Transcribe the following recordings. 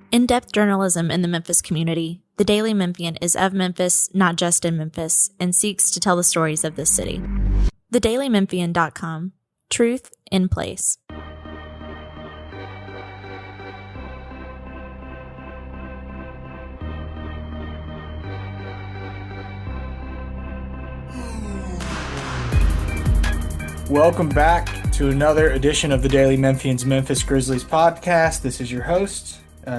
In-depth journalism in the Memphis community, the Daily Memphian is of Memphis, not just in Memphis, and seeks to tell the stories of this city. TheDailyMemphian.com. Truth in place. Welcome back to another edition of the Daily Memphian's Memphis Grizzlies podcast. This is your host,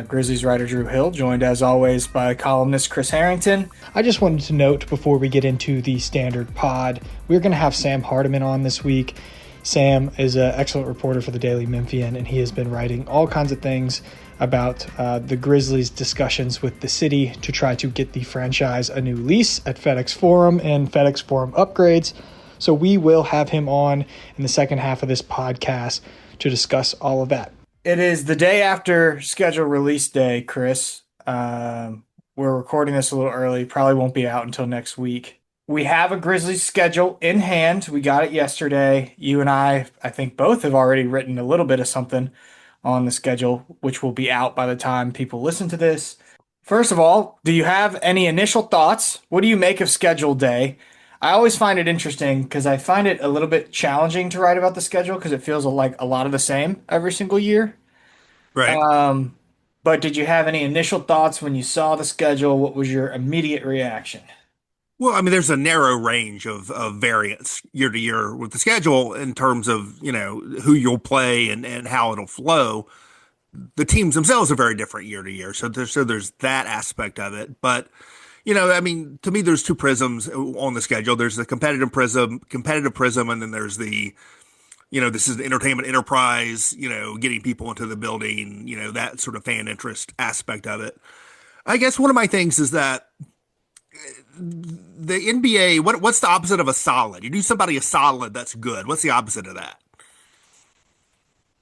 Grizzlies writer Drew Hill, joined as always by columnist Chris Herrington. I just wanted to note before we get into the standard pod, we're going to have Sam Hardiman on this week. Sam is an excellent reporter for the Daily Memphian, and he has been writing all kinds of things about the Grizzlies' discussions with the city to try to get the franchise a new lease at FedExForum and FedExForum upgrades. So we will have him on in the second half of this podcast to discuss all of that. It is the day after scheduled release day, Chris. We're recording this a little early. Probably won't be out until next week. We have a Grizzlies schedule in hand. We got it yesterday. You and I think both have already written a little bit of something on the schedule, which will be out by the time people listen to this. First of all, do you have any initial thoughts? What do you make of schedule day? I always find it interesting because I find it a little bit challenging to write about the schedule because it feels like a lot of the same every single year. Right. But did you have any initial thoughts when you saw the schedule? What was your immediate reaction? Well, I mean, there's a narrow range of variance year to year with the schedule in terms of, who you'll play and how it'll flow. The teams themselves are very different year to year. So there's that aspect of it. But I mean, to me, there's two prisms on the schedule. There's the competitive prism, and then there's the, this is the entertainment enterprise, getting people into the building, that sort of fan interest aspect of it. I guess one of my things is that the NBA, what's the opposite of a solid? You do somebody a solid, that's good. What's the opposite of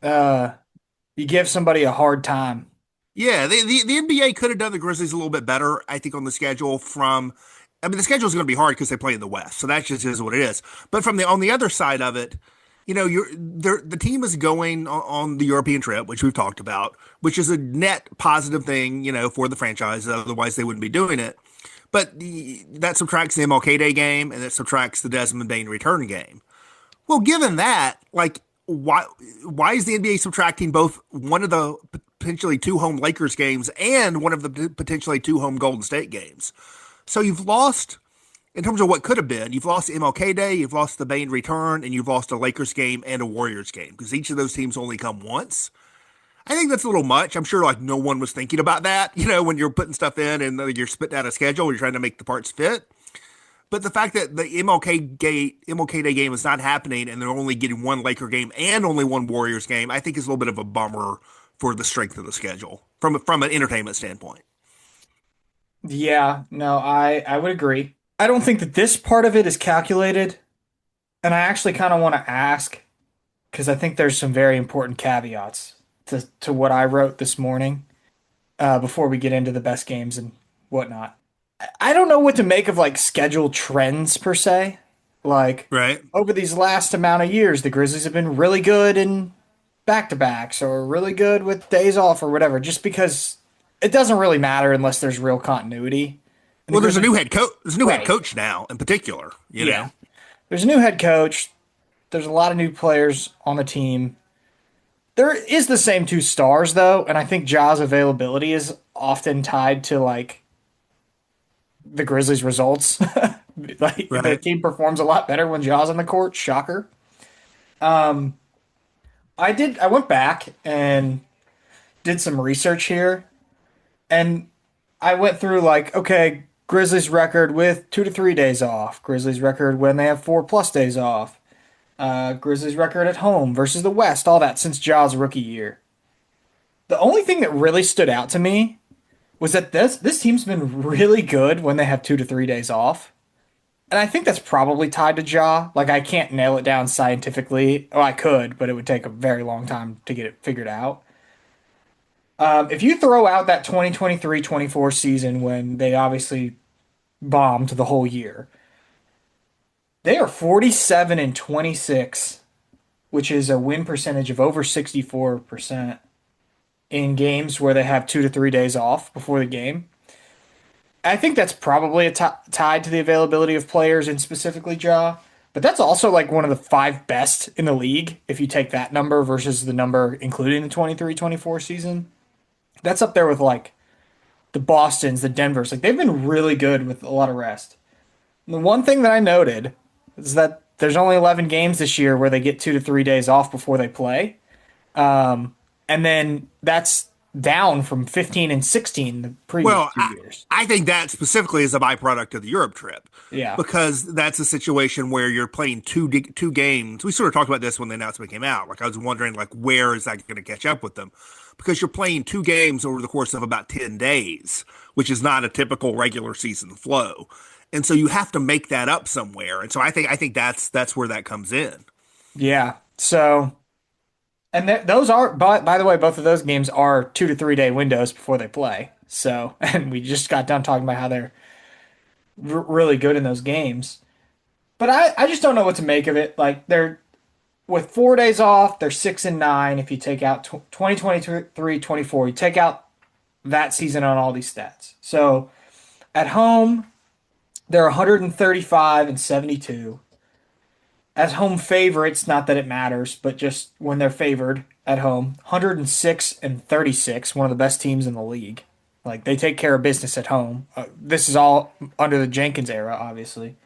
that? You give somebody a hard time. Yeah, the NBA could have done the Grizzlies a little bit better, I think, on the schedule the schedule is going to be hard because they play in the West, so that just is what it is. But on the other side of it, the team is going on the European trip, which we've talked about, which is a net positive thing, for the franchise. Otherwise, they wouldn't be doing it. But that subtracts the MLK Day game, and it subtracts the Desmond Bane return game. Well, given that, why is the NBA subtracting both one of the potentially two home Lakers games and one of the potentially two home Golden State games? So you've lost, in terms of what could have been, you've lost MLK Day, you've lost the Bane return, and you've lost a Lakers game and a Warriors game because each of those teams only come once. I think that's a little much. I'm sure no one was thinking about that, when you're putting stuff in and you're spitting out a schedule, you're trying to make the parts fit. But the fact that the MLK Day game is not happening and they're only getting one Laker game and only one Warriors game, I think is a little bit of a bummer for the strength of the schedule from an entertainment standpoint. Yeah, no, I would agree. I don't think that this part of it is calculated. And I actually kind of want to ask, because I think there's some very important caveats to what I wrote this morning before we get into the best games and whatnot. I don't know what to make of schedule trends per se. Right. Over these last amount of years, the Grizzlies have been really good in back-to-backs or really good with days off or whatever, just because it doesn't really matter unless there's real continuity. Well, there's a new head coach. There's a new head coach now, in particular. You know, there's a new head coach. There's a lot of new players on the team. There is the same two stars though, and I think Ja's availability is often tied to the Grizzlies' results. The team performs a lot better when Ja's on the court. Shocker. I went back and did some research here, and I went through Grizzlies record with 2 to 3 days off. Grizzlies record when they have 4+ days off. Grizzlies record at home versus the West. All that since Ja's rookie year. The only thing that really stood out to me was that this team's been really good when they have 2 to 3 days off. And I think that's probably tied to Ja. I can't nail it down scientifically. Oh, I could, but it would take a very long time to get it figured out. If you throw out that 2023-24 season when they obviously bombed the whole year, they are 47-26, which is a win percentage of over 64%. in games where they have 2 to 3 days off before the game. I think that's probably tied to the availability of players and specifically Ja. But that's also like one of the five best in the league if you take that number versus the number including the 23-24 season. That's up there with like the Bostons, the Denvers. Like they've been really good with a lot of rest. And the one thing that I noted is that there's only 11 games this year where they get 2 to 3 days off before they play. And then that's down from 15 and 16 the previous Well, 2 years. I think that specifically is a byproduct of the Europe trip. Yeah. Because that's a situation where you're playing two games. We sort of talked about this when the announcement came out. Like I was wondering, like, where is that going to catch up with them? Because you're playing two games over the course of about 10 days, which is not a typical regular season flow. And so you have to make that up somewhere. And so I think that's where that comes in. Yeah. So, and those are, by the way, both of those games are 2 to 3 day windows before they play. So, and we just got done talking about how they're really good in those games. But I just don't know what to make of it. Like they're with 4 days off, they're 6-9. If you take out 2023-24, you take out that season on all these stats. So at home, they're 135 and 72. As home favorites, not that it matters, but just when they're favored at home, 106 and 36, one of the best teams in the league. Like they take care of business at home. This is all under the Jenkins era, obviously.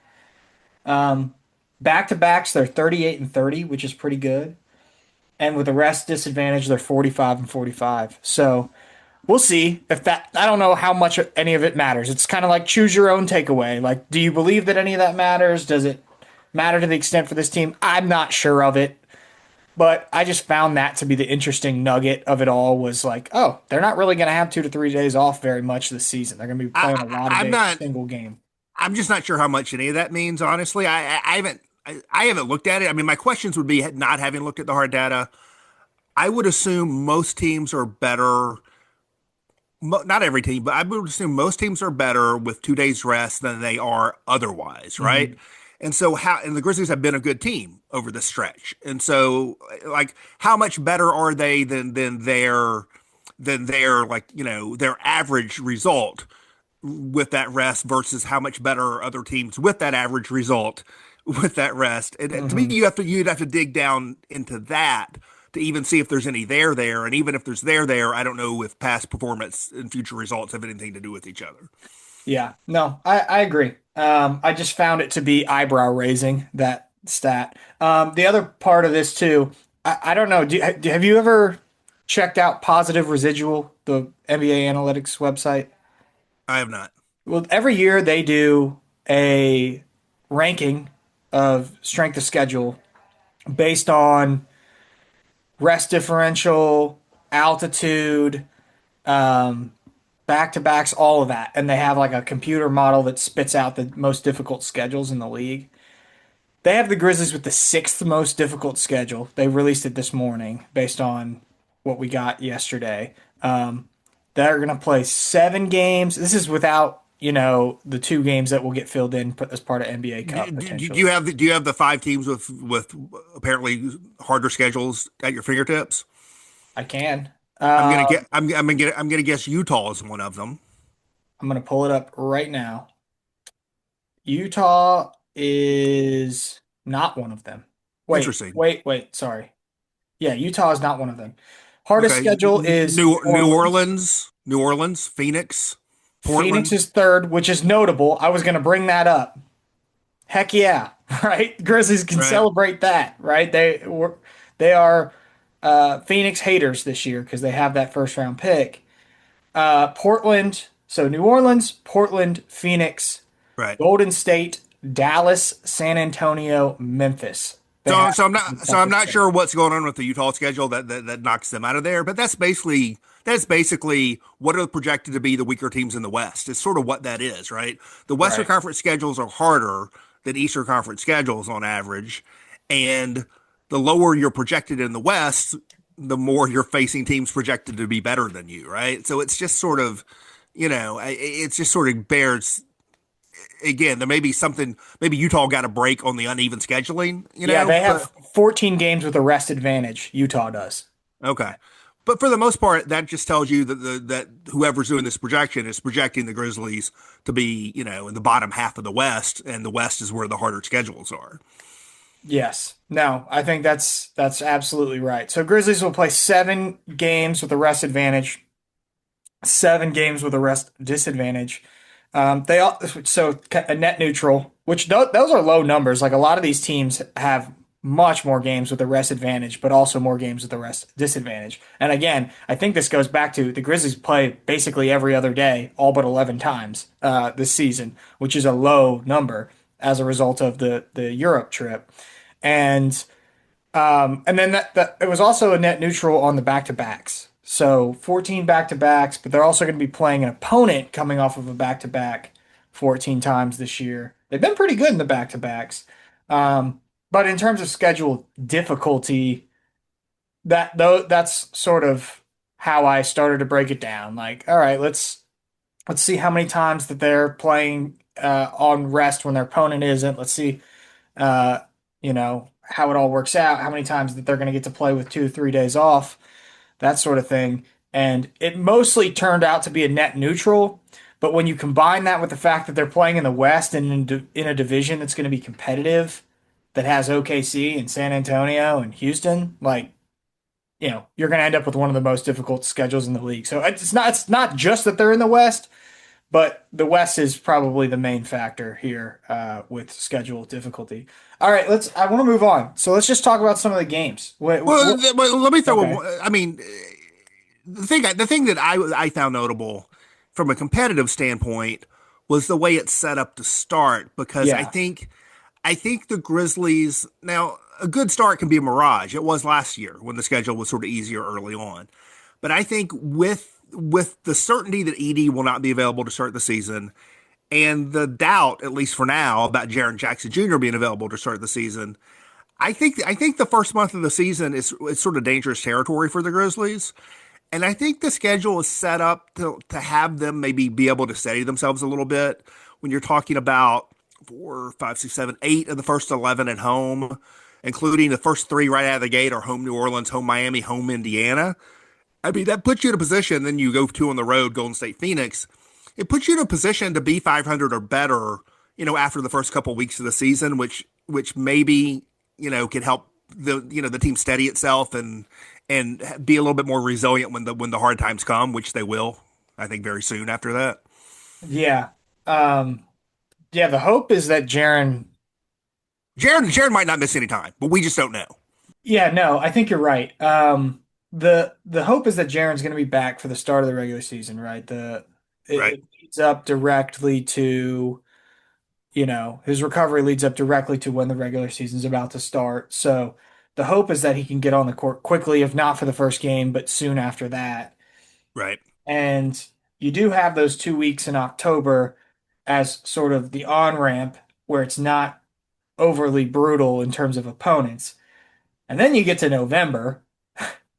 Back to backs, they're 38 and 30, which is pretty good. And with the rest disadvantage, they're 45 and 45. So we'll see if that. I don't know how much any of it matters. It's kind of like choose your own takeaway. Like, do you believe that any of that matters? Does it matter to the extent for this team? I'm not sure of it. But I just found that to be the interesting nugget of it all was like, oh, they're not really going to have 2 to 3 days off very much this season. They're going to be playing a lot of days, single game. I'm just not sure how much any of that means, honestly. I haven't looked at it. I mean, my questions would be not having looked at the hard data. I would assume most teams are better. Not every team, but I would assume most teams are better with 2 days rest than they are otherwise, right? Mm-hmm. And so and the Grizzlies have been a good team over the stretch. And so like how much better are they than their like, you know, their average result with that rest versus how much better are other teams with that average result with that rest. And to me, you'd have to dig down into that to even see if there's any there. And even if there's there, I don't know if past performance and future results have anything to do with each other. Yeah, no, I agree. I just found it to be eyebrow raising, that stat. The other part of this too, I don't know. Have you ever checked out Positive Residual, the NBA analytics website? I have not. Well, every year they do a ranking of strength of schedule based on rest differential, altitude, back-to-backs, all of that. And they have like a computer model that spits out the most difficult schedules in the league. They have the Grizzlies with the sixth most difficult schedule. They released it this morning based on what we got yesterday. They're going to play 7 games. This is without, you know, the 2 games that will get filled in as part of NBA Cup. Do you have the 5 teams with apparently harder schedules at your fingertips? I can. I'm gonna guess Utah is one of them. I'm gonna pull it up right now. Utah is not one of them. Interesting. Wait. Sorry. Yeah, Utah is not one of them. Hardest schedule is New Orleans, Phoenix, Portland. Phoenix is 3rd, which is notable. I was gonna bring that up. Heck yeah, right? Grizzlies can celebrate that, right? They are Phoenix haters this year because they have that first round pick. Portland, so New Orleans, Portland, Phoenix, Golden State, Dallas, San Antonio, Memphis. So I'm not sure what's going on with the Utah schedule that knocks them out of there, but that's basically what are projected to be the weaker teams in the West. It's sort of what that is, right? The Western Conference schedules are harder than Eastern Conference schedules on average, and the lower you're projected in the West, the more you're facing teams projected to be better than you, right? So it's just sort of, you know, it's just sort of bears. Again, there may be something. Maybe Utah got a break on the uneven scheduling. You know, they have 14 games with a rest advantage. Utah does. Okay. But for the most part, that just tells you that that whoever's doing this projection is projecting the Grizzlies to be, in the bottom half of the West, and the West is where the harder schedules are. Yes. No, I think that's absolutely right. So Grizzlies will play 7 games with a rest advantage, 7 games with a rest disadvantage. They all so a net neutral, which those are low numbers. Like a lot of these teams have much more games with a rest advantage, but also more games with a rest disadvantage. And again, I think this goes back to the Grizzlies play basically every other day, all but 11 times this season, which is a low number as a result of the Europe trip. And then that it was also a net neutral on the back-to-backs. So 14 back-to-backs, but they're also going to be playing an opponent coming off of a back-to-back 14 times this year. They've been pretty good in the back-to-backs. But in terms of schedule difficulty, that's sort of how I started to break it down. Like, all right, let's see how many times that they're playing on rest when their opponent isn't. Let's see, how it all works out, how many times that they're going to get to play with 2 or 3 days off, that sort of thing. And it mostly turned out to be a net neutral. But when you combine that with the fact that they're playing in the West and in a division that's going to be competitive, that has OKC and San Antonio and Houston, like, you're going to end up with one of the most difficult schedules in the league. So it's not just that they're in the West, but the West is probably the main factor here with schedule difficulty. All right, I want to move on. So let's just talk about some of the games. Let me throw. Okay. I mean, the thing that I found notable from a competitive standpoint was the way it's set up to start, because I think the Grizzlies, now a good start can be a mirage. It was last year when the schedule was sort of easier early on, but I think with the certainty that Edey will not be available to start the season, and the doubt, at least for now, about Jaren Jackson Jr. being available to start the season, I think the first month of the season is sort of dangerous territory for the Grizzlies. And I think the schedule is set up to have them maybe be able to steady themselves a little bit when you're talking about 4, 5, 6, 7, 8 of the first 11 at home, including the first 3 right out of the gate are home New Orleans, home Miami, home Indiana. I mean, that puts you in a position, then you go 2 on the road, Golden State, Phoenix. It puts you in a position to be 500 or better, after the first couple of weeks of the season, which maybe, can help the team steady itself and be a little bit more resilient when the hard times come, which they will, I think, very soon after that. Yeah. The hope is that Jaren might not miss any time, but we just don't know. Yeah, no, I think you're right. The hope is that Jaren's going to be back for the start of the regular season, right? It leads up directly to, his recovery leads up directly to when the regular season's about to start. So the hope is that he can get on the court quickly, if not for the first game, but soon after that. Right. And you do have those 2 weeks in October as sort of the on-ramp where it's not overly brutal in terms of opponents. And then you get to November,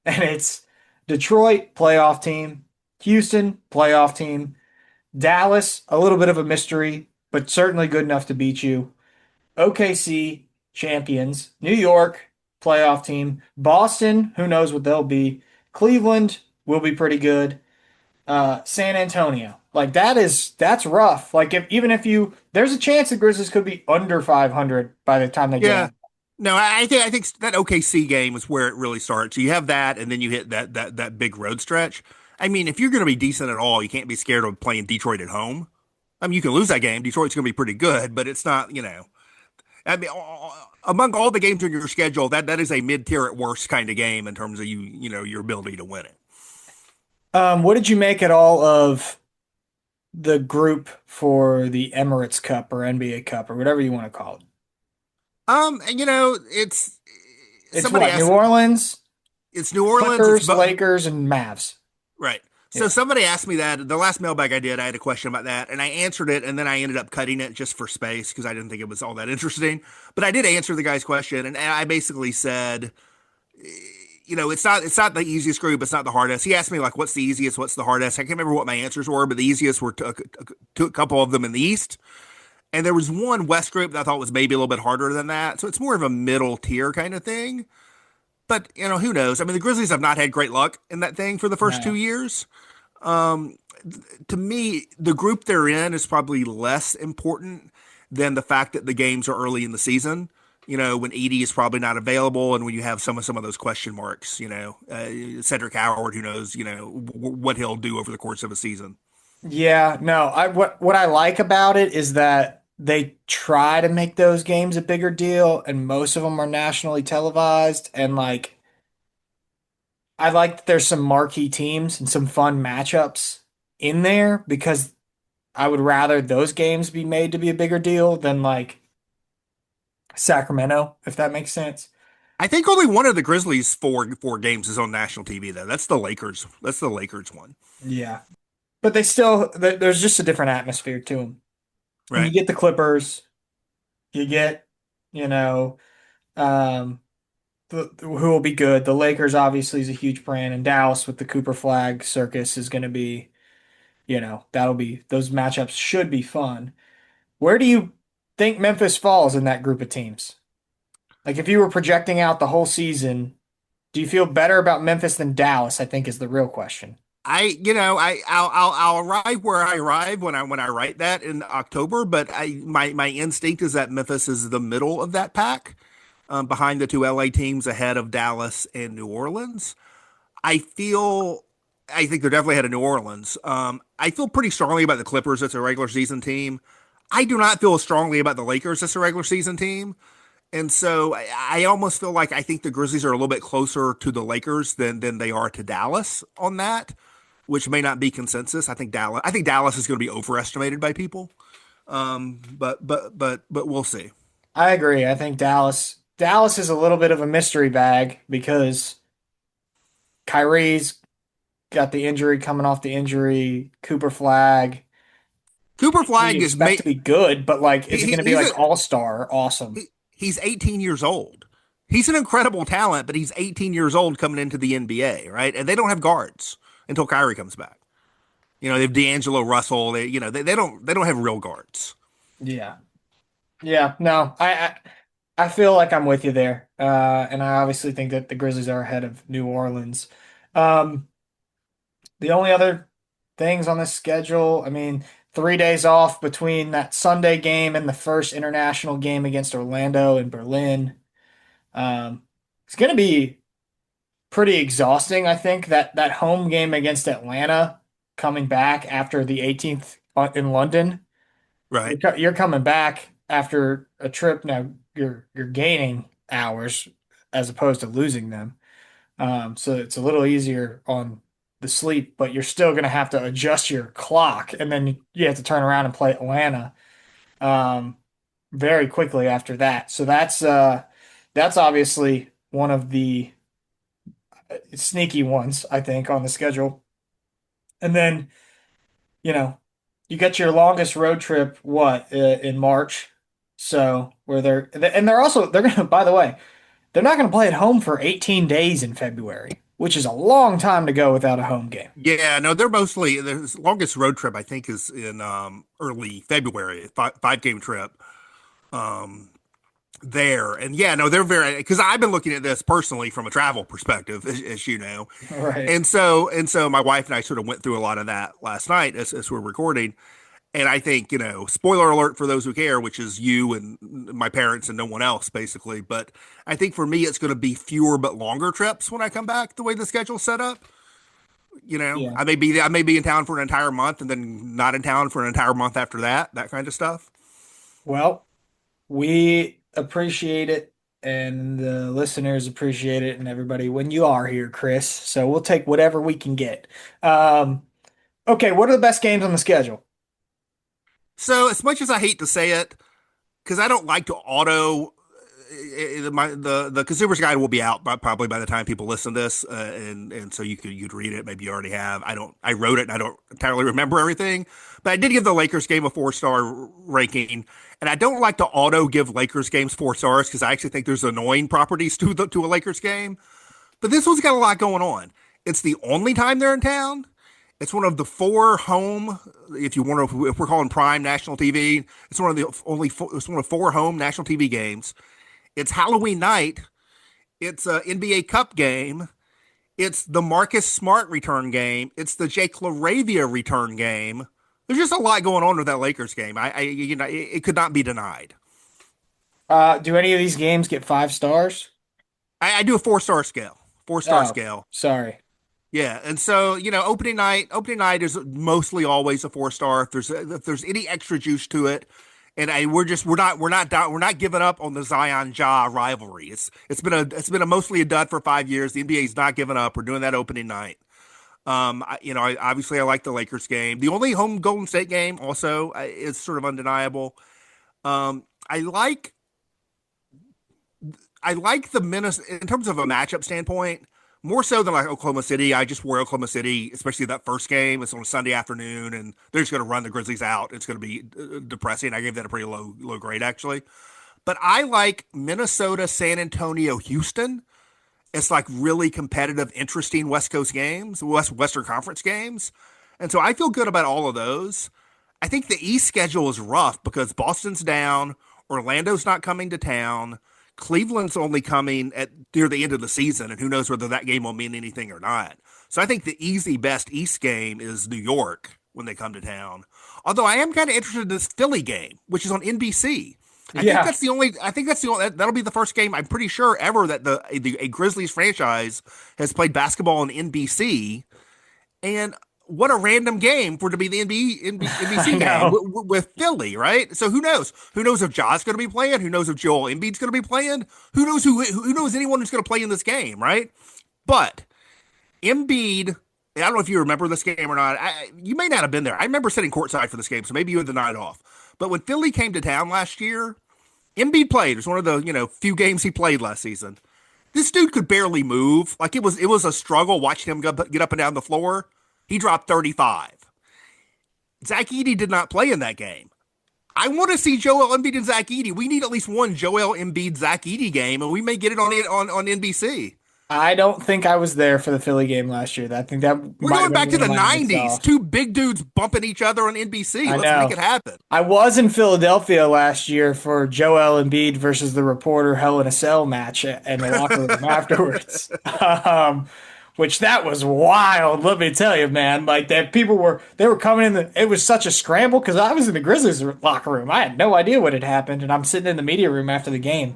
and it's Detroit, playoff team, Houston, playoff team, Dallas, a little bit of a mystery, but certainly good enough to beat you, OKC, champions, New York, playoff team, Boston, who knows what they'll be, Cleveland will be pretty good, San Antonio. Like, that's rough. Like, there's a chance the Grizzlies could be under 500 by the time they get out. No, I think that OKC game is where it really starts. You have that, and then you hit that big road stretch. I mean, if you're going to be decent at all, you can't be scared of playing Detroit at home. I mean, you can lose that game. Detroit's going to be pretty good, but it's not, I mean, among all the games on your schedule, that is a mid-tier at worst kind of game in terms of your ability to win it. What did you make at all of the group for the Emirates Cup or NBA Cup or whatever you want to call it? It's what, New Orleans? It's New Orleans, Clippers, Lakers, and Mavs. Right. So somebody asked me that. The last mailbag I did, I had a question about that, and I answered it, and then I ended up cutting it just for space because I didn't think it was all that interesting. But I did answer the guy's question, and I basically said, it's not the easiest group, it's not the hardest. He asked me, like, what's the easiest, what's the hardest? I can't remember what my answers were, but the easiest were to a couple of them in the East. And there was one West group that I thought was maybe a little bit harder than that. So it's more of a middle tier kind of thing. But who knows? I mean, the Grizzlies have not had great luck in that thing for the first two No. years. Um, to me, the group they're in is probably less important than the fact that the games are early in the season. When Edie is probably not available, and when you have some of those question marks. Cedric Howard, who knows, what he'll do over the course of a season. Yeah, no. What I like about it is that they try to make those games a bigger deal, and most of them are nationally televised. And like, I like that there's some marquee teams and some fun matchups in there because I would rather those games be made to be a bigger deal than like Sacramento, if that makes sense. I think only one of the Grizzlies four games is on national TV though. That's the Lakers. That's the Lakers one, Yeah. But they still, there's just a different atmosphere to them. And you right? get the Clippers, you get, you know, um, who will be good. The Lakers obviously is a huge brand, and Dallas with the Cooper Flag Circus is going to be, that'll be, those matchups should be fun. Where do you think Memphis falls in that group of teams? Like if you were projecting out the whole season, do you feel better about Memphis than Dallas? I think is the real question. I'll arrive where I arrive when I write that in October, but my instinct is that Memphis is the middle of that pack, behind the two LA teams, ahead of Dallas and New Orleans. I feel, I think they're definitely ahead of New Orleans. I feel pretty strongly about the Clippers as a regular season team. I do not feel as strongly about the Lakers as a regular season team. And so I almost feel like I think the Grizzlies are a little bit closer to the Lakers than they are to Dallas on that, which may not be consensus. I think Dallas is going to be overestimated by people. But we'll see. I agree. I think Dallas is a little bit of a mystery bag because Kyrie's got the injury coming off the injury, Cooper Flag, Cooper who you Flag is expect to be good, but like, is it going to be he's like all-star awesome? he's 18 years old. He's an incredible talent, but he's 18 years old coming into the NBA, right? And they don't have guards until Kyrie comes back. They have D'Angelo Russell. They don't have real guards. Yeah. Yeah, no, I feel like I'm with you there. And I obviously think that the Grizzlies are ahead of New Orleans. Um, the only other things on this schedule, I mean, 3 days off between that Sunday game and the first international game against Orlando and Berlin. Um, it's going to be pretty exhausting, I think, that home game against Atlanta coming back after the 18th in London. Right. You're coming back after a trip. Now you're gaining hours as opposed to losing them. So it's a little easier on the sleep, but you're still going to have to adjust your clock, and then you have to turn around and play Atlanta um, very quickly after that. So that's obviously one of the sneaky ones I think on the schedule. And then you know, you get your longest road trip, in March. So where they're gonna, by the way, they're not gonna play at home for 18 days in February, which is a long time to go without a home game. Yeah, no, they're mostly the longest road trip I think is in early February, five game trip. Um, there and yeah, no, they're very because I've been looking at this personally from a travel perspective, as you know, Right. and so my wife and I sort of went through a lot of that last night as we're recording. And I think, spoiler alert for those who care, which is you and my parents and no one else, basically. But I think for me, it's going to be fewer but longer trips when I come back, the way the schedule's set up. Yeah. I may be in town for an entire month and then not in town for an entire month after that kind of stuff. Well, we appreciate it, and the listeners appreciate it, and everybody when you are here, Chris. So we'll take whatever we can get. Um, okay, what are the best games on the schedule? So as much as I hate to say it, because I don't like to auto. The consumer's guide will be out probably by the time people listen to this, and so you'd read it. Maybe you already have. I wrote it and I don't entirely remember everything, but I did give the Lakers game a 4-star ranking, and I don't like to auto give Lakers games 4 stars because I actually think there's annoying properties to a Lakers game. But this one's got a lot going on. It's the only time they're in town. It's one of the four home, if we're calling prime national TV, it's one of four home national TV games. It's Halloween night, It's a NBA Cup game. It's the Marcus Smart return game. It's the Jake LaRavia return game. There's just a lot going on with that Lakers game. It could not be denied. Do any of these games get 5 stars? I do a 4-star scale. 4-star scale. Sorry. Yeah, and so opening night is mostly always a 4-star. If there's any extra juice to it, and we're not giving up on the Zion Ja rivalry. It's been mostly a dud for 5 years. The NBA's not giving up. We're doing that opening night. Obviously I like the Lakers game. The only home Golden State game also is sort of undeniable. I like the Minnesota in terms of a matchup standpoint. More so than like Oklahoma City. I just wore Oklahoma City, especially that first game. It's on a Sunday afternoon, and they're just going to run the Grizzlies out. It's going to be depressing. I gave that a pretty low grade, actually. But I like Minnesota, San Antonio, Houston. It's like really competitive, interesting West Coast games, Western Conference games. And so I feel good about all of those. I think the East schedule is rough because Boston's down, Orlando's not coming to town, Cleveland's only coming at near the end of the season, and who knows whether that game will mean anything or not. So I think the easy best East game is New York when they come to town. Although I am kind of interested in this Philly game, which is on NBC. I think that's the only. That'll be the first game I'm pretty sure ever that a Grizzlies franchise has played basketball on NBC. And what a random game for it to be the NBC game with Philly, right? So who knows? Who knows if Ja's going to be playing? Who knows if Joel Embiid's going to be playing? Who knows anyone who's going to play in this game, right? But Embiid, I don't know if you remember this game or not. You may not have been there. I remember sitting courtside for this game, so maybe you had the night off. But when Philly came to town last year, Embiid played. It was one of the few games he played last season. This dude could barely move. Like it was a struggle watching him get up and down the floor. He dropped 35. Zach Edey did not play in that game. I want to see Joel Embiid and Zach Edey. We need at least one Joel Embiid Zach Edey game, and we may get it on NBC. I don't think I was there for the Philly game last year. I think that we're going back to the 90s. Two big dudes bumping each other on NBC. Let's make it happen. I was in Philadelphia last year for Joel Embiid versus the reporter Hell in a Cell match in the locker room afterwards. Which that was wild, let me tell you, man. Like that people were coming in it was such a scramble because I was in the Grizzlies locker room. I had no idea what had happened, and I'm sitting in the media room after the game,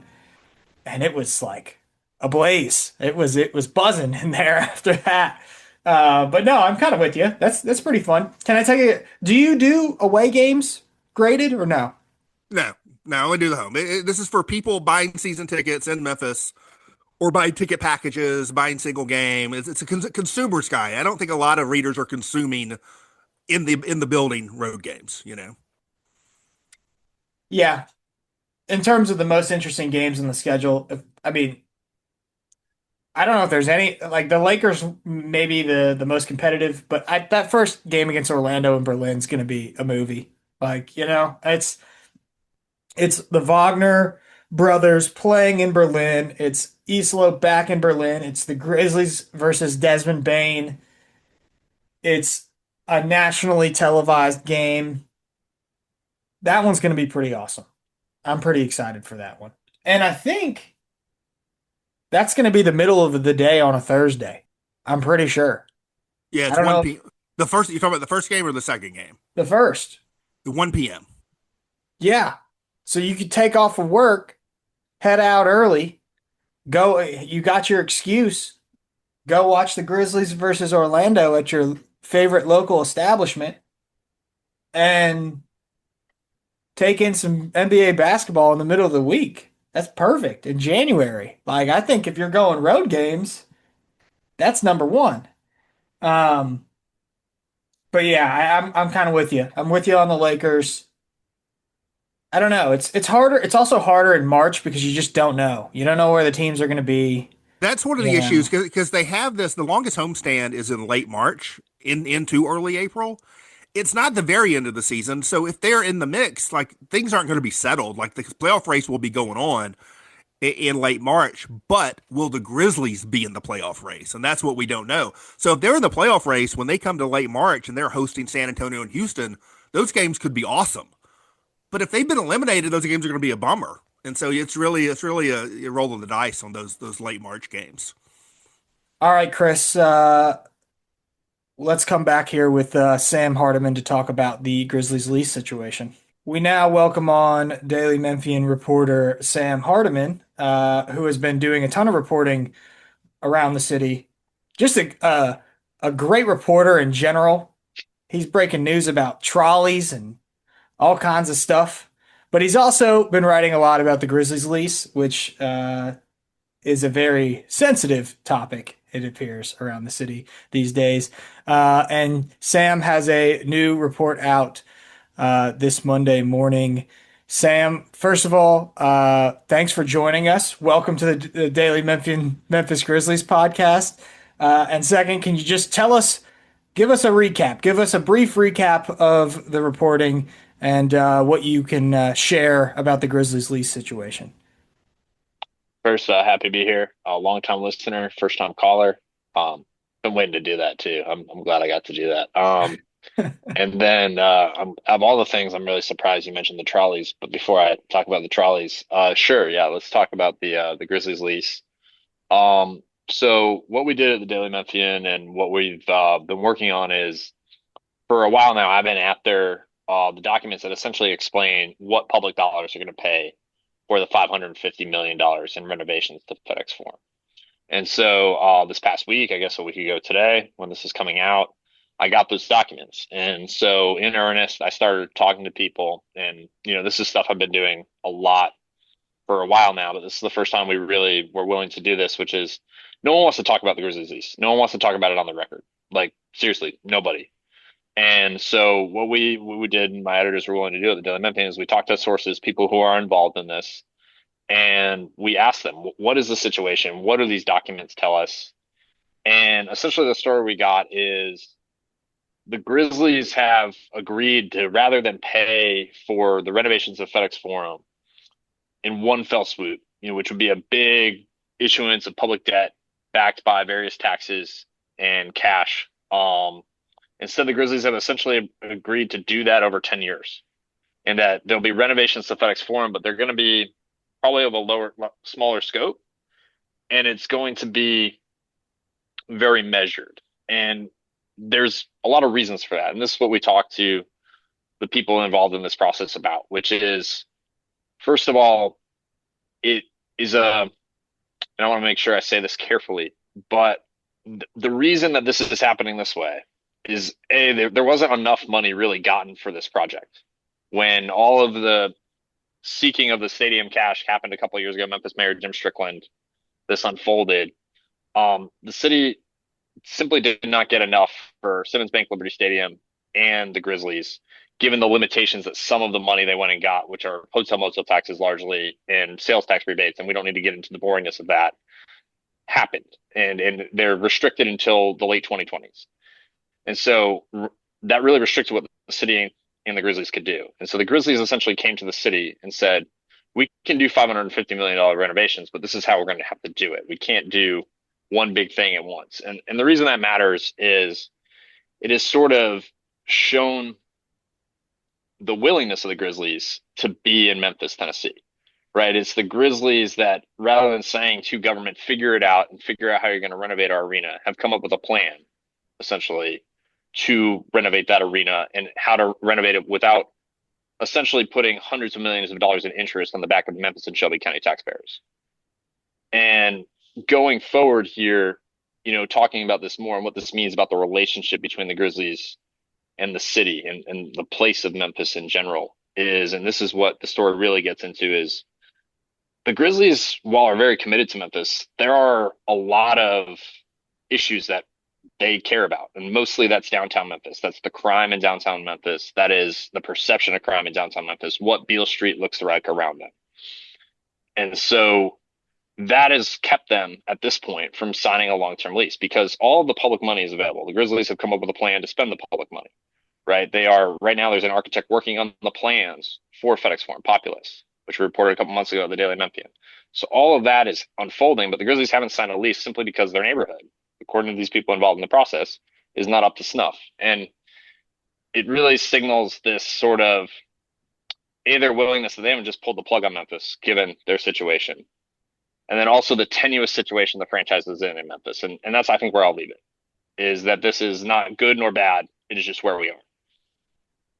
and it was like ablaze. It was buzzing in there after that. But no, I'm kind of with you. That's pretty fun. Can I tell you? Do you do away games graded or no? No, I only do the home. This is for people buying season tickets in Memphis. Or buying ticket packages, buying single game. It's a consumer's guide. I don't think a lot of readers are consuming in the building road games, Yeah. In terms of the most interesting games in the schedule, I don't know if there's any, like the Lakers may be the most competitive, but that first game against Orlando and Berlin is going to be a movie. Like, it's the Wagner brothers playing in Berlin. It's Islo back in Berlin. It's the Grizzlies versus Desmond Bain. It's a nationally televised game. That one's going to be pretty awesome. I'm pretty excited for that one. And I think that's going to be the middle of the day on a Thursday. I'm pretty sure. Yeah, it's 1 p.m. The first, you're talking about the first game or the second game? The first. The 1 p.m. Yeah. So you could take off of work, head out early, go. You got your excuse. Go watch the Grizzlies versus Orlando at your favorite local establishment and take in some NBA basketball in the middle of the week. That's perfect in January. Like, I think if you're going road games, that's number one. But yeah, I'm kind of with you. I'm with you on the Lakers. I don't know. It's harder. It's also harder in March because you just don't know. You don't know where the teams are going to be. That's one of the issues because they have this. The longest homestand is in late March into early April. It's not the very end of the season. So if they're in the mix, like things aren't going to be settled. Like the playoff race will be going on in late March, but will the Grizzlies be in the playoff race? And that's what we don't know. So if they're in the playoff race, when they come to late March and they're hosting San Antonio and Houston, those games could be awesome. But if they've been eliminated, those games are going to be a bummer. And so it's really a roll of the dice on those late March games. All right, Chris. Let's come back here with Sam Hardiman to talk about the Grizzlies lease situation. We now welcome on Daily Memphian reporter Sam Hardiman, who has been doing a ton of reporting around the city. Just a great reporter in general. He's breaking news about trolleys and all kinds of stuff. But he's also been writing a lot about the Grizzlies lease, which is a very sensitive topic, it appears, around the city these days. And Sam has a new report out this Monday morning. Sam, first of all, thanks for joining us. Welcome to the Daily Memphis Grizzlies podcast. And second, can you just give us a recap, give us a brief recap of the reporting and what you can share about the Grizzlies lease situation? First, happy to be here. A long-time listener, first-time caller. Been waiting to do that too. I'm glad I got to do that. And then of all the things, I'm really surprised you mentioned the trolleys. But before I talk about the trolleys, sure, yeah, let's talk about the Grizzlies lease. So what we did at the Daily Memphian and what we've been working on is for a while now, I've been after the documents that essentially explain what public dollars are going to pay for the $550 million in renovations to FedExForum. And so this past week, I guess a week ago today, when this is coming out, I got those documents. And so in earnest, I started talking to people. And, this is stuff I've been doing a lot for a while now, but this is the first time we really were willing to do this, which is no one wants to talk about the Grizzlies lease. No one wants to talk about it on the record. Like, seriously, nobody. And so what we did, and my editors were willing to do at the Daily Memphian, is we talked to sources, people who are involved in this, and we asked them, what is the situation? What do these documents tell us? And essentially the story we got is the Grizzlies have agreed to, rather than pay for the renovations of FedExForum in one fell swoop, which would be a big issuance of public debt backed by various taxes and cash. Instead, the Grizzlies have essentially agreed to do that over 10 years, and that there'll be renovations to FedExForum, but they're going to be probably of a smaller scope, and it's going to be very measured. And there's a lot of reasons for that. And this is what we talked to the people involved in this process about, which is, first of all, it is and I want to make sure I say this carefully, but the reason that this is happening this way is there wasn't enough money really gotten for this project. When all of the seeking of the stadium cash happened a couple of years ago, Memphis Mayor Jim Strickland, this unfolded. The city simply did not get enough for Simmons Bank Liberty Stadium and the Grizzlies, given the limitations that some of the money they went and got, which are hotel motel taxes largely and sales tax rebates, and we don't need to get into the boringness of that, happened. And they're restricted until the late 2020s. And so that really restricted what the city and the Grizzlies could do. And so the Grizzlies essentially came to the city and said, we can do $550 million renovations, but this is how we're going to have to do it. We can't do one big thing at once. And the reason that matters is it has sort of shown the willingness of the Grizzlies to be in Memphis, Tennessee, right? It's the Grizzlies that, rather than saying to government, figure it out and figure out how you're going to renovate our arena, have come up with a plan, essentially, to renovate that arena and how to renovate it without essentially putting hundreds of millions of dollars in interest on the back of Memphis and Shelby County taxpayers. And going forward here, talking about this more and what this means about the relationship between the Grizzlies and the city and the place of Memphis in general is, and this is what the story really gets into, is the Grizzlies, while are very committed to Memphis, there are a lot of issues that they care about. And mostly that's downtown Memphis. That's the crime in downtown Memphis. That is the perception of crime in downtown Memphis, what Beale Street looks like around them. And so that has kept them at this point from signing a long-term lease because all of the public money is available. The Grizzlies have come up with a plan to spend the public money, right? Right now there's an architect working on the plans for FedExForum Populous, which we reported a couple months ago at the Daily Memphian. So all of that is unfolding, but the Grizzlies haven't signed a lease simply because their neighborhood, according to these people involved in the process, is not up to snuff. And it really signals this sort of their willingness that they haven't just pulled the plug on Memphis, given their situation. And then also the tenuous situation the franchise is in Memphis. And that's, I think, where I'll leave it, is that this is not good nor bad. It is just where we are.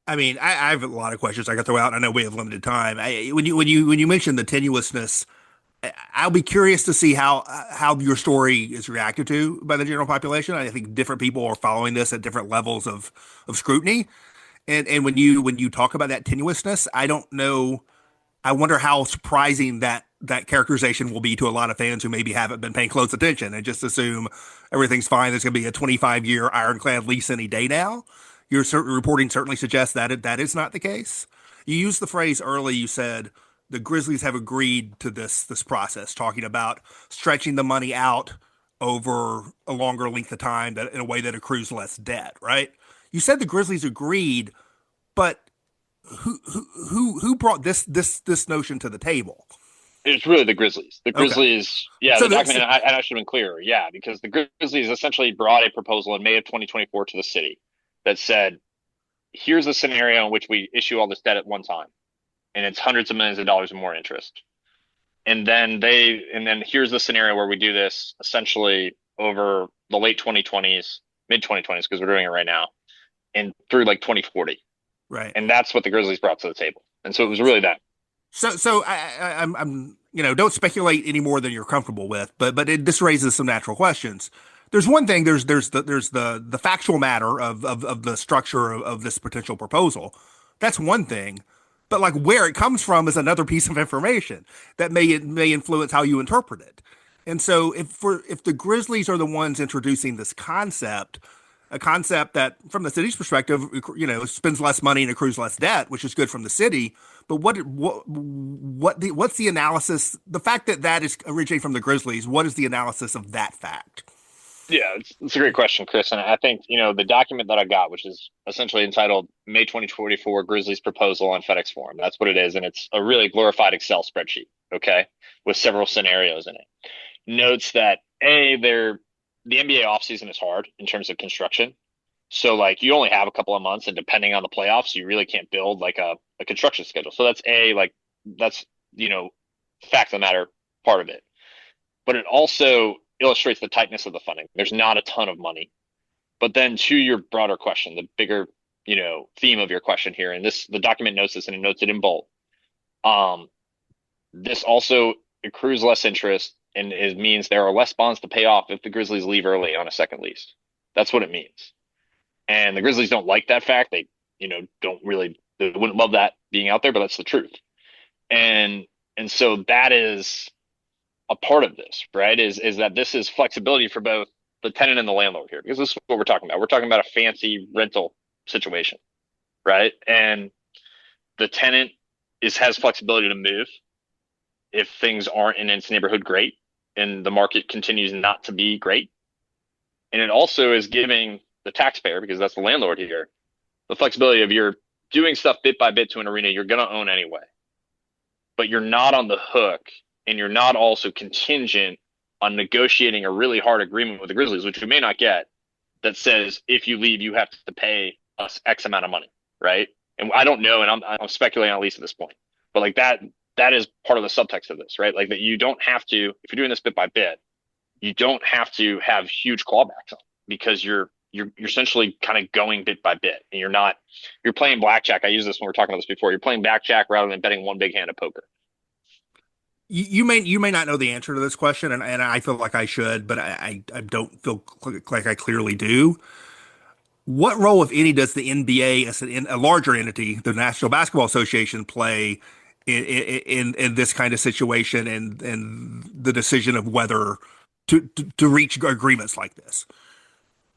I mean, I have a lot of questions I could throw out. I know we have limited time. When you mentioned the tenuousness, I'll be curious to see how your story is reacted to by the general population. I think different people are following this at different levels of scrutiny. And when you talk about that tenuousness, I don't know. I wonder how surprising that characterization will be to a lot of fans who maybe haven't been paying close attention and just assume everything's fine. There's going to be a 25-year ironclad lease any day now. Your reporting certainly suggests that that is not the case. You used the phrase early. You said the Grizzlies have agreed to this process, talking about stretching the money out over a longer length of time that in a way that accrues less debt. Right? You said the Grizzlies agreed, but who brought this notion to the table? It's really the Grizzlies. The Okay. Grizzlies, yeah, So the document, and I should have been clearer. Yeah, because the Grizzlies essentially brought a proposal in May of 2024 to the city that said, here's a scenario in which we issue all this debt at one time, and it's hundreds of millions of dollars and more interest. And then here's the scenario where we do this essentially over the late 2020s, mid 2020s, because we're doing it right now, and through like 2040. Right. And that's what the Grizzlies brought to the table. And so it was really that. So I'm don't speculate any more than you're comfortable with, but this raises some natural questions. There's one thing. There's the factual matter of the structure of this potential proposal. That's one thing, but like where it comes from is another piece of information that may influence how you interpret it. And so if the Grizzlies are the ones introducing this concept, a concept that from the city's perspective, spends less money and accrues less debt, which is good from the city. But what's the analysis? The fact that is originating from the Grizzlies, what is the analysis of that fact? Yeah, it's a great question, Chris. And I think, the document that I got, which is essentially entitled May 2044 Grizzlies Proposal on FedExForum. That's what it is. And it's a really glorified Excel spreadsheet, okay, with several scenarios in it. Notes that, the NBA offseason is hard in terms of construction. So like you only have a couple of months, and depending on the playoffs, you really can't build like a construction schedule. So that's fact of the matter part of it. But it also illustrates the tightness of the funding. There's not a ton of money. But then to your broader question, the bigger, theme of your question here, and the document notes this and it notes it in bold. This also accrues less interest, and it means there are less bonds to pay off if the Grizzlies leave early on a second lease. That's what it means. And the Grizzlies don't like that fact. They, they wouldn't love that being out there, but that's the truth. And so that is a part of this, right? Is that this is flexibility for both the tenant and the landlord here, because this is what we're talking about. We're talking about a fancy rental situation, right? And the tenant has flexibility to move if things aren't in its neighborhood great and the market continues not to be great. And it also is giving the taxpayer, because that's the landlord here, the flexibility of you're doing stuff bit by bit to an arena you're going to own anyway. But you're not on the hook, and you're not also contingent on negotiating a really hard agreement with the Grizzlies, which you may not get, that says if you leave, you have to pay us X amount of money, right? And I don't know, and I'm speculating on least at this point, but like that is part of the subtext of this, right? Like that you don't have to, if you're doing this bit by bit, you don't have to have huge clawbacks on, because you're essentially kind of going bit by bit, and you're playing blackjack. I used this when we were talking about this before. You're playing blackjack rather than betting one big hand of poker. You may not know the answer to this question, and I feel like I should, but I don't feel like I clearly do. What role, if any, does the NBA as a larger entity, the National Basketball Association, play in this kind of situation and the decision of whether to reach agreements like this?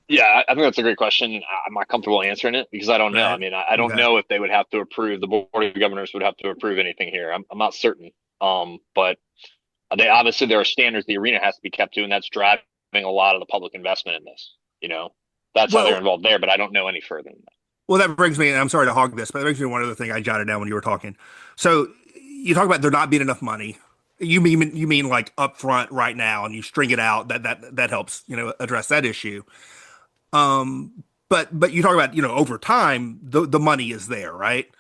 Yeah, I think that's a great question. I'm not comfortable answering it because I don't know. Right. I mean, I don't know if they would have to approve, the board of governors would have to approve anything here. I'm not certain. But obviously there are standards the arena has to be kept to, and that's driving a lot of the public investment in this. That's how they're involved there, but I don't know any further than that. Well, that brings me, and I'm sorry to hog this, but that brings me to one other thing I jotted down when you were talking. So you talk about there not being enough money. You mean like upfront right now, and you string it out. That helps address that issue. But you talk about over time the money is there, right?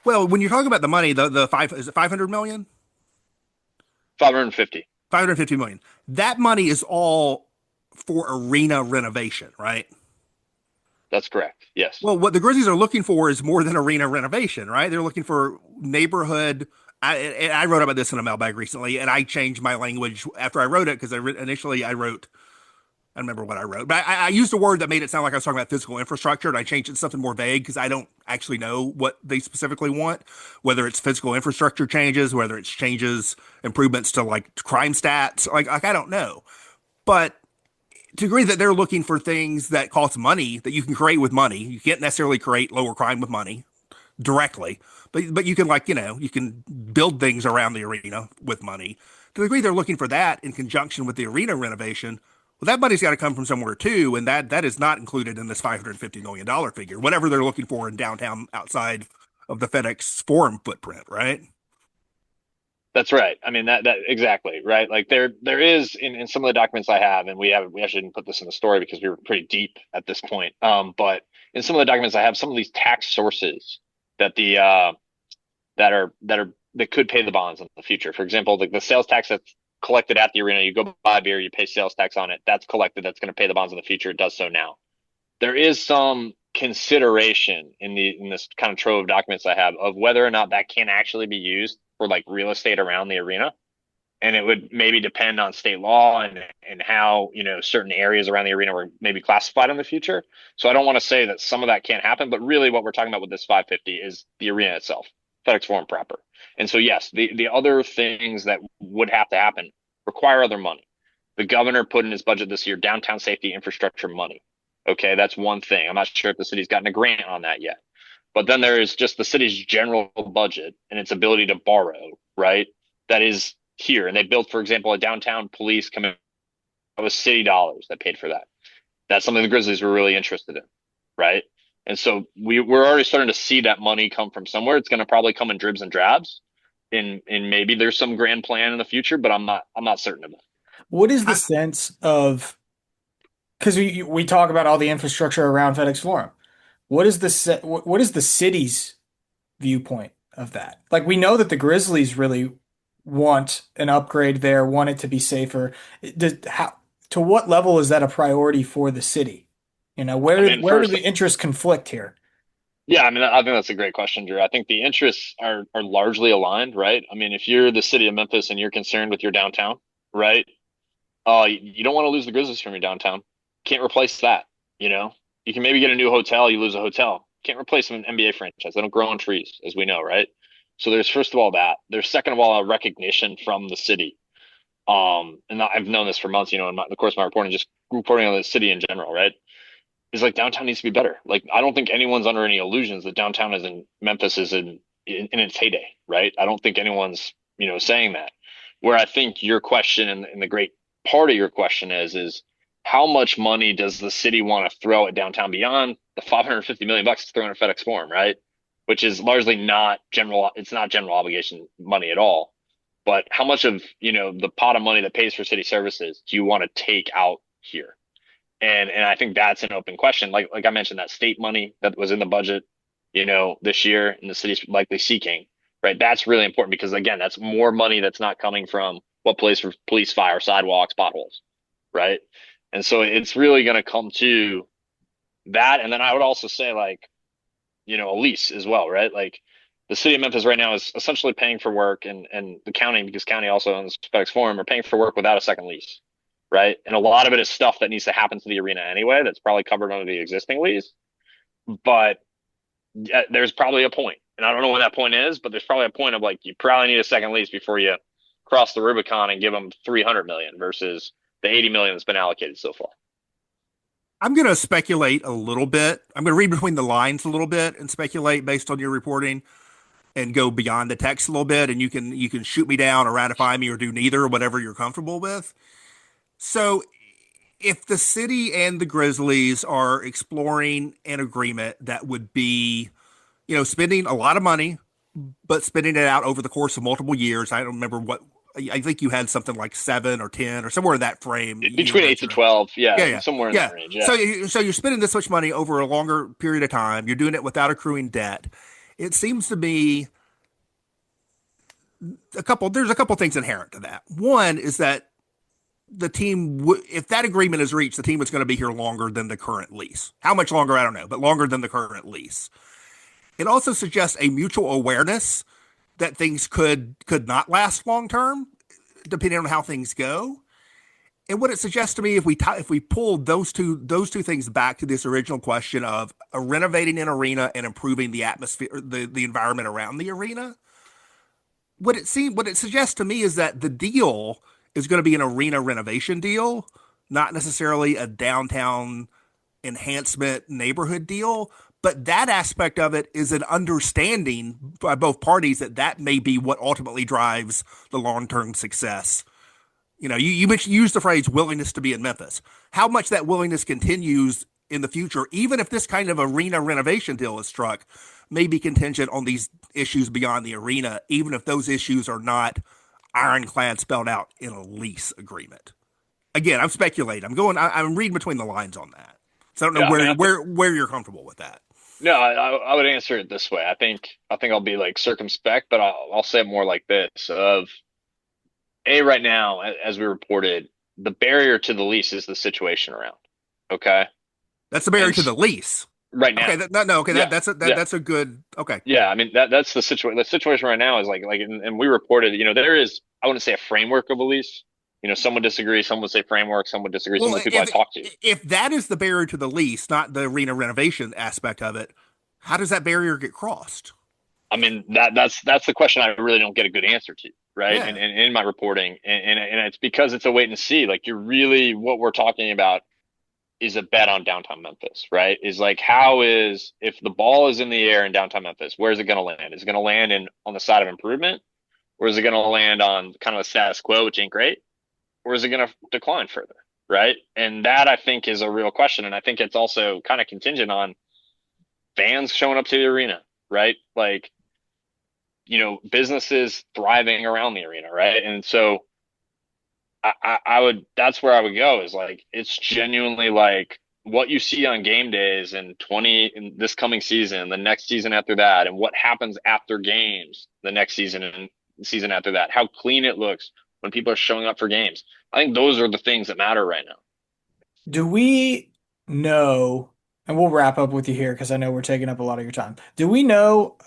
Well, when you're talking about the money, the five is it 500 million? 550. 550 million. That money is all for arena renovation, right? That's correct. Yes. Well, what the Grizzlies are looking for is more than arena renovation, right? They're looking for neighborhood. I wrote about this in a mailbag recently, and I changed my language after I wrote it because initially I wrote, I don't remember what I wrote, but I used a word that made it sound like I was talking about physical infrastructure, and I changed it to something more vague because I don't actually know what they specifically want, whether it's physical infrastructure changes, whether it's changes, improvements to like crime stats, like I don't know. But to agree that they're looking for things that cost money that you can create with money. You can't necessarily create lower crime with money directly, but you can you can build things around the arena with money. To the degree they're looking for that in conjunction with the arena renovation, well, that money's got to come from somewhere too, and that is not included in this $550 million figure. Whatever they're looking for in downtown outside of the FedExForum footprint, right? That's right. I mean that exactly right. Like there is in some of the documents I have, and we actually didn't put this in the story because we were pretty deep at this point. But in some of the documents I have, some of these tax sources that that could pay the bonds in the future. For example, the sales tax that's collected at the arena, you go buy beer, you pay sales tax on it. That's collected. That's going to pay the bonds in the future. It does so now. There is some consideration in this kind of trove of documents I have of whether or not that can actually be used for like real estate around the arena. And it would maybe depend on state law and how, certain areas around the arena were maybe classified in the future. So I don't want to say that some of that can't happen, but really what we're talking about with this 550 is the arena itself, FedExForum proper. And so, yes, the other things that would have to happen require other money. The governor put in his budget this year, downtown safety infrastructure money. Okay, that's one thing. I'm not sure if the city's gotten a grant on that yet. But then there is just the city's general budget and its ability to borrow, right? That is here. And they built, for example, a downtown police coming. It was city dollars that paid for that. That's something the Grizzlies were really interested in, right? And so we're already starting to see that money come from somewhere. It's going to probably come in dribs and drabs. And maybe there's some grand plan in the future, but I'm not certain of that. What is the sense of, because we talk about all the infrastructure around FedExForum. What is the city's viewpoint of that? Like, we know that the Grizzlies really want an upgrade there, want it to be safer. To what level is that a priority for the city? Where do the interests conflict here? Yeah, I mean, I think that's a great question, Drew. I think the interests are largely aligned, right? I mean, if you're the city of Memphis and you're concerned with your downtown, right? You don't want to lose the Grizzlies from your downtown. Can't replace that, You can maybe get a new hotel, you lose a hotel. Can't replace an NBA franchise. They don't grow on trees, as we know, right? So there's first of all that. There's second of all a recognition from the city. And I've known this for months, in the course of my reporting, just reporting on the city in general, right? Is like downtown needs to be better. Like I don't think anyone's under any illusions that downtown is in Memphis is in its heyday, right? I don't think anyone's saying that. Where I think your question and the great part of your question is how much money does the city want to throw at downtown beyond the $550 million it's thrown at FedExForum, right? Which is largely not general. It's not general obligation money at all. But how much of the pot of money that pays for city services do you want to take out here? And I think that's an open question. Like I mentioned, that state money that was in the budget, this year, and the city's likely seeking, right? That's really important because again, that's more money that's not coming from what pays for police, fire, sidewalks, potholes, right? And so it's really going to come to that. And then I would also say a lease as well, right? Like the city of Memphis right now is essentially paying for work and the county, because county also owns FedExForum, are paying for work without a second lease. Right. And a lot of it is stuff that needs to happen to the arena anyway. That's probably covered under the existing lease. But there's probably a point, and I don't know when that point is, but there's probably a point of you probably need a second lease before you cross the Rubicon and give them $300 million versus the $80 million that's been allocated so far. I'm going to speculate a little bit. I'm going to read between the lines a little bit and speculate based on your reporting and go beyond the text a little bit. And you can shoot me down or ratify me or do neither, whatever you're comfortable with. So if the city and the Grizzlies are exploring an agreement that would be, spending a lot of money, but spending it out over the course of multiple years. I don't remember I think you had something like 7 or 10 or somewhere in that frame. Between 8 to 12. Yeah. Somewhere in that range. Yeah. So you're spending this much money over a longer period of time. You're doing it without accruing debt. it seems to be there's a couple things inherent to that. One is that the team, if that agreement is reached, the team is going to be here longer than the current lease. How much longer, I don't know, but longer than the current lease. It also suggests a mutual awareness that things could not last long term, depending on how things go. And what it suggests to me, if we pull those two things back to this original question of renovating an arena and improving the atmosphere, the environment around the arena, what it suggests to me is that the deal is going to be an arena renovation deal, not necessarily a downtown enhancement neighborhood deal. But that aspect of it is an understanding by both parties that may be what ultimately drives the long-term success. You used the phrase willingness to be in Memphis. How much that willingness continues in the future, even if this kind of arena renovation deal is struck, may be contingent on these issues beyond the arena, even if those issues are not ironclad spelled out in a lease agreement. Again, I'm speculating. I'm reading between the lines on that. So I don't know where you're comfortable with that. No, I would answer it this way. I think I'll be like circumspect, but I'll say it more like this: right now, as we reported, the barrier to the lease is the situation around. Okay, that's the barrier to the lease right now. Okay, that's a good. Okay, yeah. I mean that's the situation. The situation right now is and we reported. There is, I wouldn't say a framework of a lease. Some would disagree. Some would say framework. Some would disagree. Some of the people I talk to. If that is the barrier to the lease, not the arena renovation aspect of it, how does that barrier get crossed? I mean, that's the question I really don't get a good answer to, right? Yeah. And in my reporting, and it's because it's a wait and see. Like what we're talking about is a bet on downtown Memphis, right? Is like, if the ball is in the air in downtown Memphis, where is it going to land? Is it going to land on the side of improvement, or is it going to land on kind of the status quo, which ain't great? Or is it going to decline further, right? And that, I think, is a real question. And I think it's also kind of contingent on fans showing up to the arena, right? Like, businesses thriving around the arena, right? And so that's where I would go, is like, it's genuinely like what you see on game days in this coming season, the next season after that, and what happens after games the next season and the season after that, how clean it looks when people are showing up for games. I think those are the things that matter right now. Do we know, and we'll wrap up with you here because I know we're taking up a lot of your time. Do we know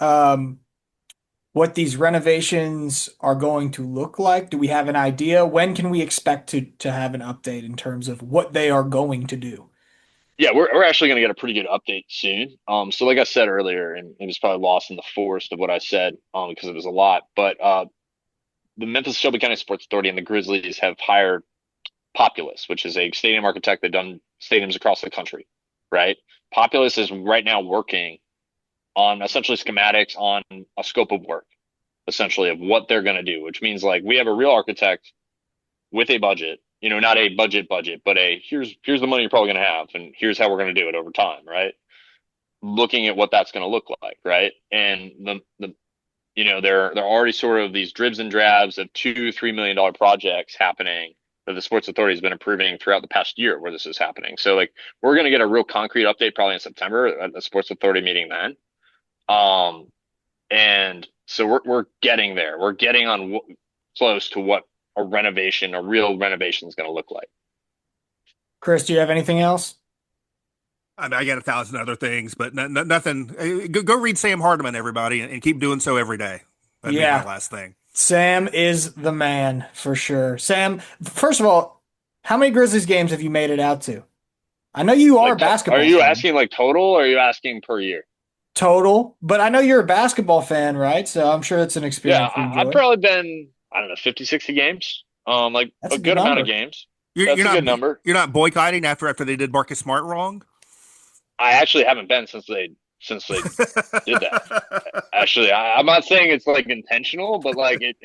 what these renovations are going to look like? Do we have an idea? When can we expect to have an update in terms of what they are going to do? Yeah, we're actually going to get a pretty good update soon. So like I said earlier, and it was probably lost in the forest of what I said because it was a lot, but the Memphis Shelby County Sports Authority and the Grizzlies have hired Populous, which is a stadium architect. They've done stadiums across the country, right? Populous is right now working on essentially schematics on a scope of work, essentially, of what they're going to do, which means like we have a real architect with a budget, not a budget, but here's the money you're probably going to have, and here's how we're going to do it over time, right? Looking at what that's going to look like, right? And there are already sort of these dribs and drabs of $2-3 million projects happening that the Sports Authority has been approving throughout the past year where this is happening. So like, we're going to get a real concrete update probably in September at the Sports Authority meeting then. And so we're getting there. We're getting on close to what a real renovation is going to look like. Chris, do you have anything else? I mean, I got 1,000 other things, but nothing. Go read Sam Hardiman, everybody, and keep doing so every day. That'd be my last thing. Sam is the man for sure. Sam, first of all, how many Grizzlies games have you made it out to? I know you are a basketball fan. Are you asking like total, or are you asking per year? Total, but I know you're a basketball fan, right? So I'm sure it's an experience. Yeah, I've probably been, I don't know, 50, 60 games. Like that's a good amount of games. That's a good number. You're not boycotting after they did Marcus Smart wrong? I actually haven't been since they did that. Actually, I'm not saying it's like intentional, but like it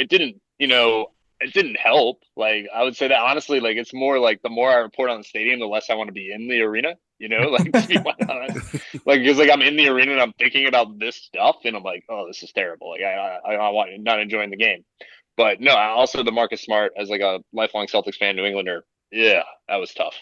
didn't, it didn't help. Like, I would say that honestly, like, it's more like the more I report on the stadium, the less I want to be in the arena, like, to be quite honest. Like, because like I'm in the arena and I'm thinking about this stuff and I'm like, oh, this is terrible. Like, I want not enjoying the game. But no, also the Marcus Smart as like a lifelong Celtics fan, New Englander. Yeah, that was tough.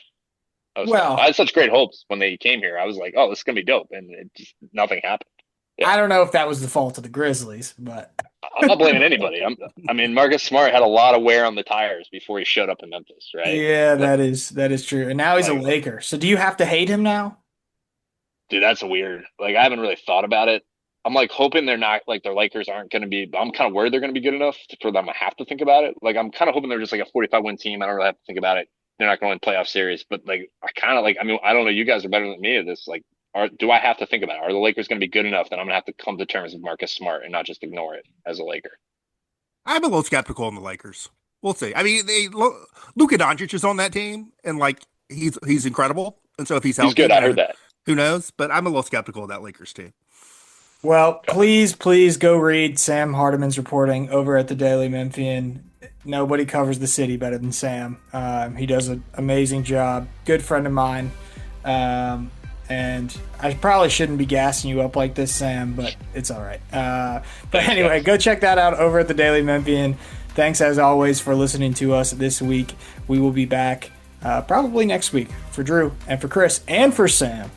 I had such great hopes when they came here. I was like, oh, this is going to be dope. And nothing happened. Yeah. I don't know if that was the fault of the Grizzlies, but I'm not blaming anybody. I mean, Marcus Smart had a lot of wear on the tires before he showed up in Memphis, right? yeah, that is true. And now he's a Like, Laker. So do you have to hate him now? dude, that's weird. Like, I haven't really thought about it. I'm like hoping they're not like their Lakers aren't going to be. I'm kind of worried they're going to be good enough for them to have to think about it. Like, I'm kind of hoping they're just like a 45 win team. I don't really have to think about it. They're not going to win playoff series, but like, I kind of like. I mean, I don't know. You guys are better than me at this. Like, do I have to think about it? Are the Lakers going to be good enough that I'm going to have to come to terms with Marcus Smart and not just ignore it as a Laker? I'm a little skeptical on the Lakers. We'll see. I mean, Luka Doncic is on that team, and like he's incredible. And so if he's healthy, He's good. I heard that. Who knows? But I'm a little skeptical of that Lakers team. Well, please go read Sam Hardiman's reporting over at the Daily Memphian. Nobody covers the city better than Sam. He does an amazing job. Good friend of mine. And I probably shouldn't be gassing you up like this, Sam, but it's all right. But anyway, go check that out over at the Daily Memphian. Thanks, as always, for listening to us this week. We will be back probably next week. For Drew and for Chris and for Sam,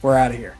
we're out of here.